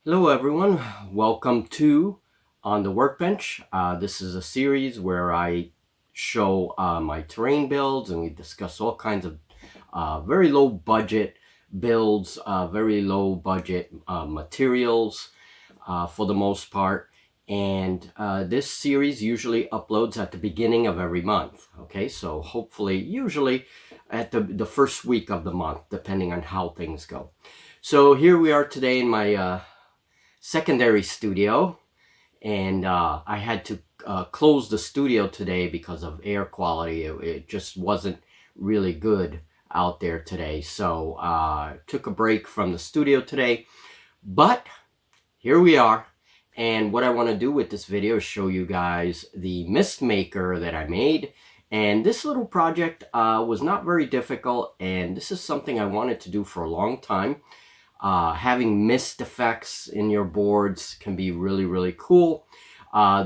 Hello everyone, welcome to On the Workbench. This is a series where I show my terrain builds and we discuss all kinds of very low budget builds, very low budget materials for the most part. And this series usually uploads at the beginning of every month. Okay, so hopefully, usually at the first week of the month, depending on how things go. So here we are today in my secondary studio, and I had to close the studio today because of air quality. It just wasn't really good out there today, so took a break from the studio today, but here we are. And what I want to do with this video is show you guys the mist maker that I made. And this little project was not very difficult, and this is something I wanted to do for a long time. Having mist effects in your boards can be really cool.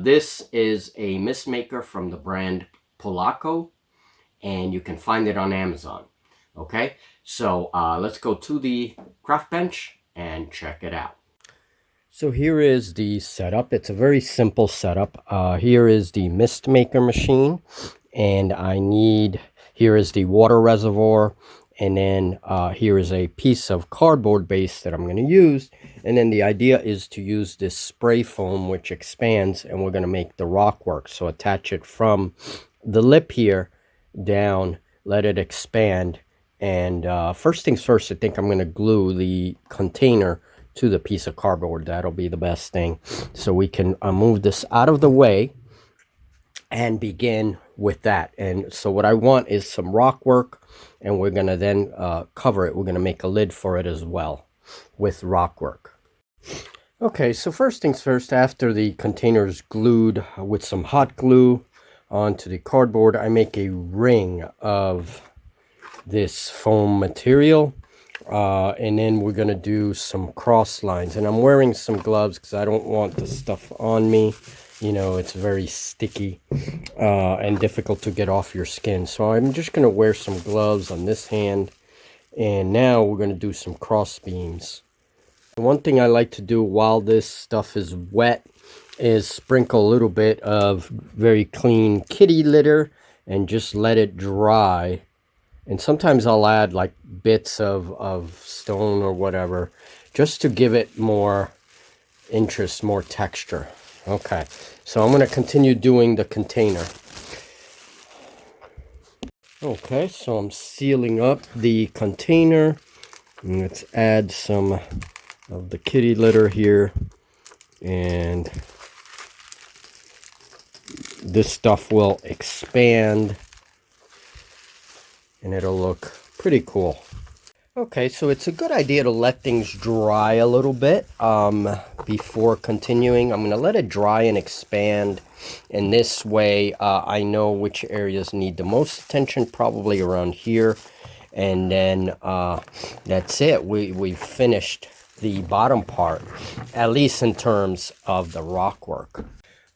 This is a mist maker from the brand Polacco, and you can find it on Amazon. Okay, so let's go to the craft bench and check it out. So here is the setup. It's a very simple setup. Here is the mist maker machine, and here is the water reservoir. And then here is a piece of cardboard base that I'm going to use. And then the idea is to use this spray foam which expands, and we're going to make the rock work. So attach it from the lip here down, let it expand. And first things first, I think I'm going to glue the container to the piece of cardboard. That'll be the best thing. So we can move this out of the way and begin with that. And so what I want is some rock work, and we're going to then cover it. We're going to make a lid for it as well with rock work. Okay, so first things first, after the container is glued with some hot glue onto the cardboard, I make a ring of this foam material. And then we're going to do some cross lines. And I'm wearing some gloves because I don't want the stuff on me. You know, it's very sticky and difficult to get off your skin. So I'm just going to wear some gloves on this hand. And now we're going to do some cross beams. One thing I like to do while this stuff is wet is sprinkle a little bit of very clean kitty litter and just let it dry. And sometimes I'll add like bits of stone or whatever, just to give it more interest, more texture. Okay, so I'm going to continue doing the container. Okay, so I'm sealing up the container. And let's add some of the kitty litter here. And this stuff will expand, and it'll look pretty cool. Okay, so it's a good idea to let things dry a little bit before continuing. I'm going to let it dry and expand, and this way I know which areas need the most attention, probably around here. And then that's it. We've finished the bottom part, at least in terms of the rock work.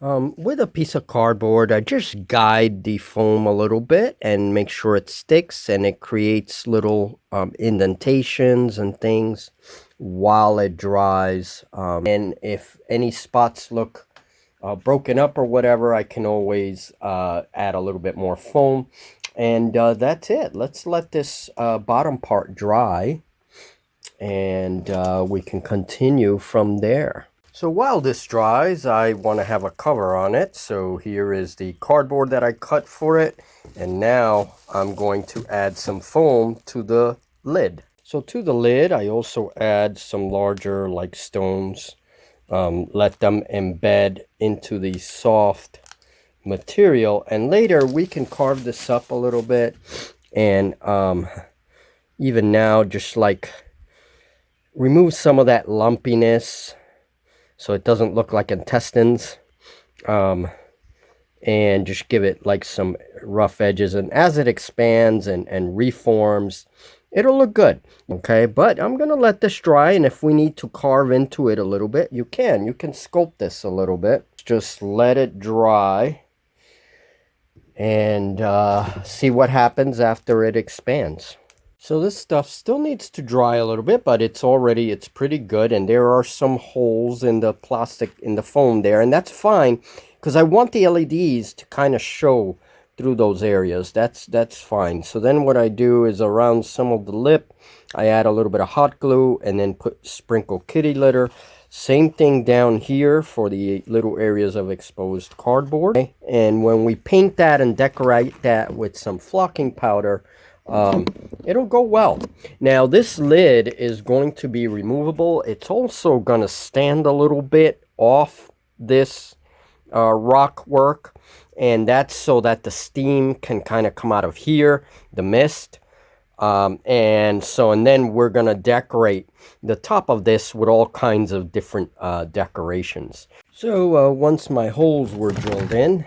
With a piece of cardboard, I just guide the foam a little bit and make sure it sticks, and it creates little indentations and things while it dries. And if any spots look broken up or whatever, I can always add a little bit more foam. And that's it. Let's let this bottom part dry, and we can continue from there. So while this dries, I want to have a cover on it. So here is the cardboard that I cut for it. And now I'm going to add some foam to the lid. So to the lid, I also add some larger like stones. Let them embed into the soft material. And later we can carve this up a little bit. And even now, just like remove some of that lumpiness, so it doesn't look like intestines, and just give it like some rough edges. And as it expands and reforms, it'll look good. Okay, but I'm going to let this dry, and if we need to carve into it a little bit, you can sculpt this a little bit. Just let it dry and see what happens after it expands. So this stuff still needs to dry a little bit, but it's pretty good. And there are some holes in the plastic, in the foam there, and that's fine because I want the LEDs to kind of show through those areas. That's fine. So then what I do is around some of the lip, I add a little bit of hot glue and then sprinkle kitty litter. Same thing down here for the little areas of exposed cardboard. Okay. And when we paint that and decorate that with some flocking powder, it'll go well. Now this lid is going to be removable. It's also going to stand a little bit off this rock work, and that's so that the steam can kind of come out of here, the mist. And then we're going to decorate the top of this with all kinds of different decorations. So once my holes were drilled in,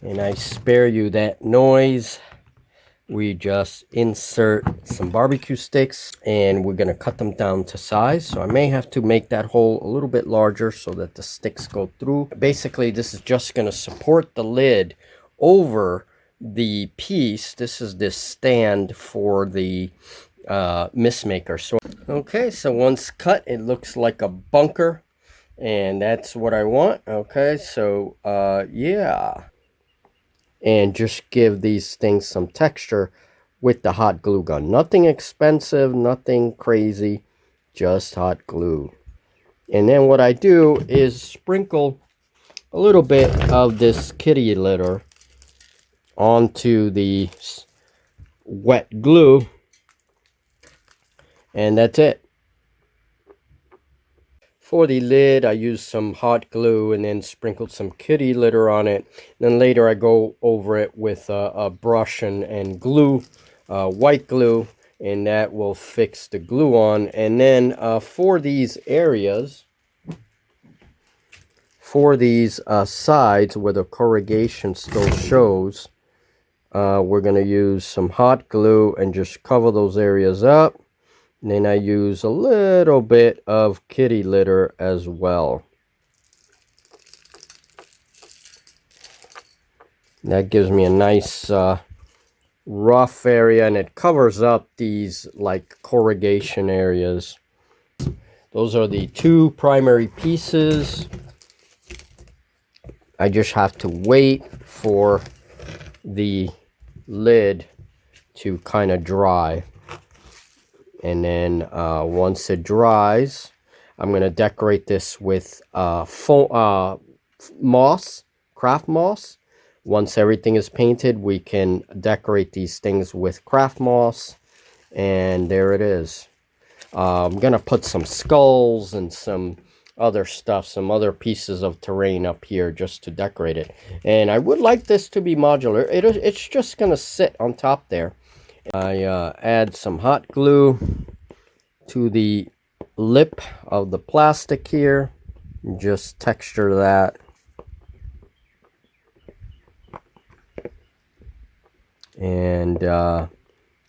and I spare you that noise, we just insert some barbecue sticks and we're going to cut them down to size. So I may have to make that hole a little bit larger so that the sticks go through. Basically, this is just going to support the lid over the piece. This is this stand for the mist maker. So okay, so once cut, it looks like a bunker, and that's what I want. Okay, so yeah, and just give these things some texture with the hot glue gun. Nothing expensive, nothing crazy, just hot glue. And then what I do is sprinkle a little bit of this kitty litter onto the wet glue, and that's it. For the lid, I used some hot glue and then sprinkled some kitty litter on it. Then later I go over it with a brush and glue, white glue, and that will fix the glue on. And then for these areas, for these sides where the corrugation still shows, we're going to use some hot glue and just cover those areas up. And then I use a little bit of kitty litter as well. That gives me a nice rough area, and it covers up these like corrugation areas. Those are the two primary pieces. I just have to wait for the lid to kind of dry. And then once it dries, I'm going to decorate this with moss, craft moss. Once everything is painted, we can decorate these things with craft moss. And there it is. I'm going to put some skulls and some other stuff, some other pieces of terrain up here just to decorate it. And I would like this to be modular. It's just going to sit on top there. I add some hot glue to the lip of the plastic here. Just texture that. And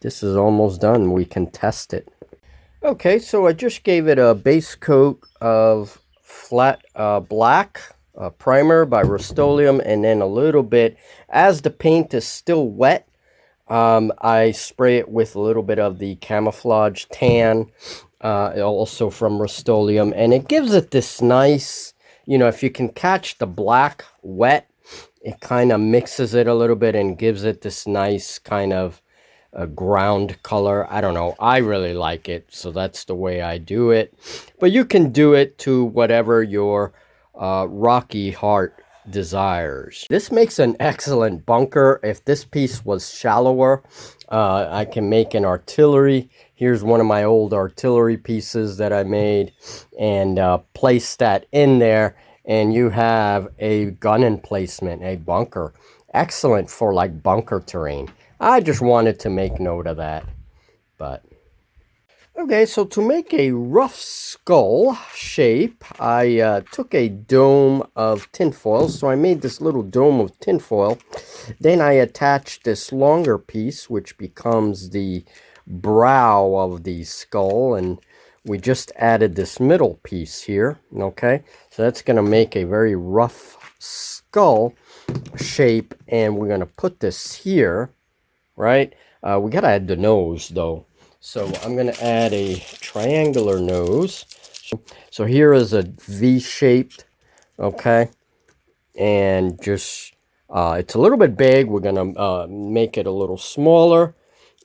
this is almost done. We can test it. Okay, so I just gave it a base coat of flat black primer by Rust-Oleum, and then a little bit, as the paint is still wet, I spray it with a little bit of the camouflage tan, also from Rust-Oleum, and it gives it this nice, you know, if you can catch the black wet, it kind of mixes it a little bit and gives it this nice kind of ground color. I don't know, I really like it, so that's the way I do it. But you can do it to whatever your rocky heart desires. This makes an excellent bunker. If this piece was shallower, I can make an artillery. Here's one of my old artillery pieces that I made, and place that in there, and you have a gun emplacement, a bunker. Excellent for like bunker terrain. I just wanted to make note of that. But okay, so to make a rough skull shape, I took a dome of tinfoil. So I made this little dome of tinfoil. Then I attached this longer piece, which becomes the brow of the skull. And we just added this middle piece here. Okay, so that's going to make a very rough skull shape. And we're going to put this here, right? We gotta add the nose though. So I'm gonna add a triangular nose. So here is a V-shaped, okay? And just, it's a little bit big. We're gonna make it a little smaller,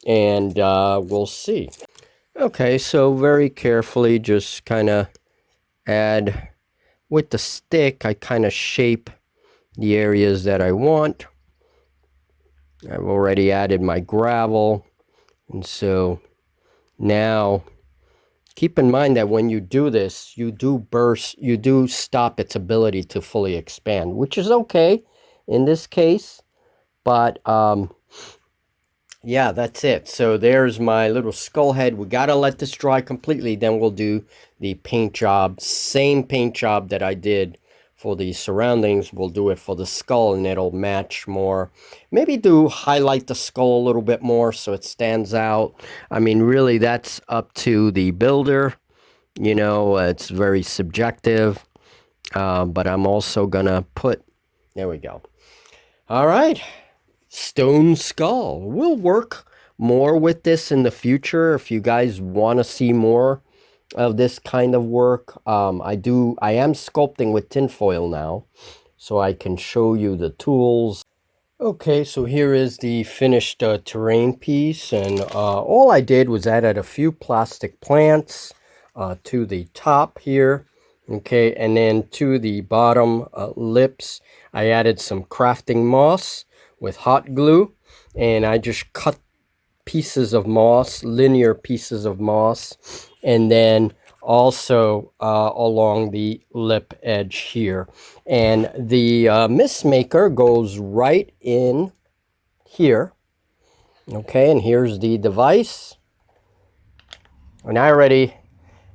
and we'll see. Okay, so very carefully just kind of add, with the stick, I kind of shape the areas that I want. I've already added my gravel, and so now keep in mind that when you do this, you do stop its ability to fully expand, which is okay in this case, but yeah, that's it. So there's my little skull head. We gotta let this dry completely, then we'll do the paint job. Same paint job that I did for the surroundings, we'll do it for the skull, and it'll match more. Maybe do highlight the skull a little bit more so it stands out. I mean, really, that's up to the builder. You know, it's very subjective. But I'm also gonna put, there we go. All right. Stone skull. We'll work more with this in the future if you guys want to see more of this kind of work. I am sculpting with tinfoil now, so I can show you the tools. Okay, so here is the finished terrain piece, and all I did was added a few plastic plants to the top here. Okay, and then to the bottom lips, I added some crafting moss with hot glue, and I just cut pieces of moss, linear pieces of moss, and then also along the lip edge here. And the mist maker goes right in here. Okay, and here's the device. And I already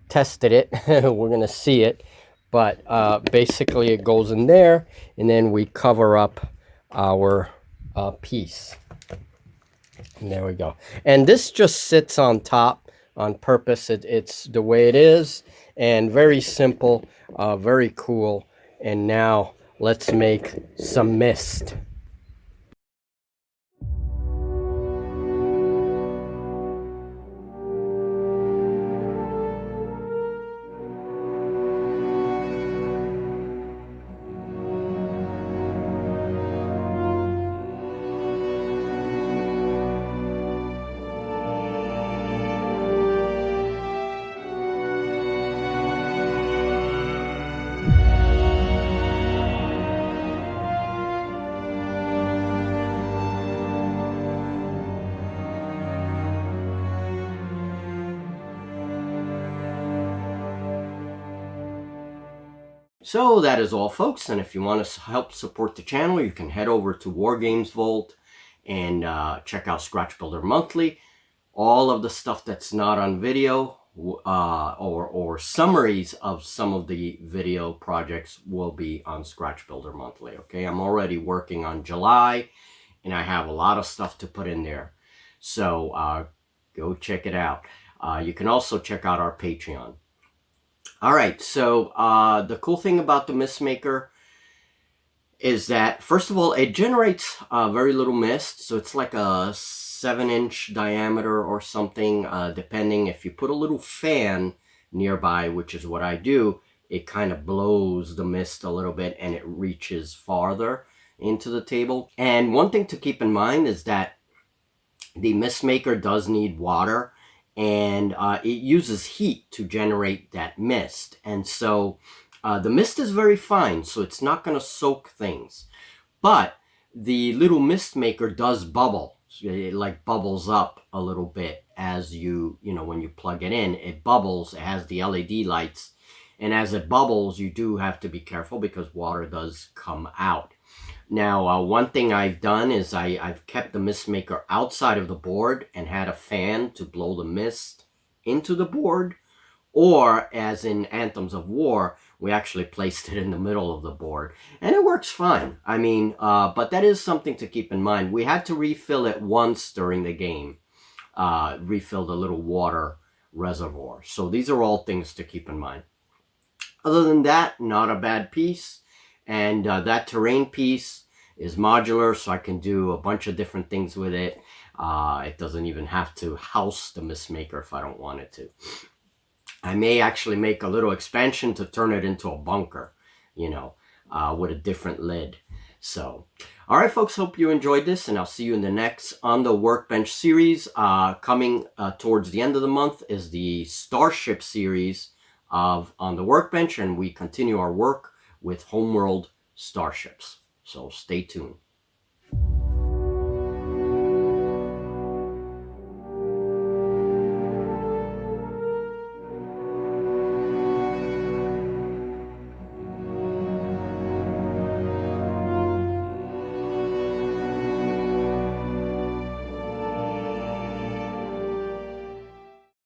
tested it. We're gonna see it, but basically it goes in there, and then we cover up our piece. And there we go. And this just sits on top on purpose. It's the way it is, and very simple, very cool. And now let's make some mist. So that is all, folks, and if you want to help support the channel, you can head over to Wargames Vault and check out Scratch Builder Monthly. All of the stuff that's not on video or summaries of some of the video projects will be on Scratch Builder Monthly. Okay, I'm already working on July, and I have a lot of stuff to put in there. So go check it out. You can also check out our Patreon. All right, so the cool thing about the mist maker is that, first of all, it generates very little mist. So it's like a 7-inch diameter or something, depending. If you put a little fan nearby, which is what I do, it kind of blows the mist a little bit and it reaches farther into the table. And one thing to keep in mind is that the mist maker does need water, and it uses heat to generate that mist. And so the mist is very fine, so it's not going to soak things. But the little mist maker does bubble. It like bubbles up a little bit as when you plug it in. It bubbles. It has the LED lights. And as it bubbles, you do have to be careful because water does come out. Now, one thing I've done is I've kept the mist maker outside of the board and had a fan to blow the mist into the board. Or, as in Anthems of War, we actually placed it in the middle of the board. And it works fine. I mean, but that is something to keep in mind. We had to refill it once during the game. Refill the little water reservoir. So these are all things to keep in mind. Other than that, not a bad piece. And that terrain piece is modular, so I can do a bunch of different things with it. It doesn't even have to house the mistmaker if I don't want it to. I may actually make a little expansion to turn it into a bunker, you know, with a different lid. So, all right, folks, hope you enjoyed this, and I'll see you in the next On the Workbench series. Coming towards the end of the month is the Starship series of On the Workbench, and we continue our work with Homeworld starships. So stay tuned.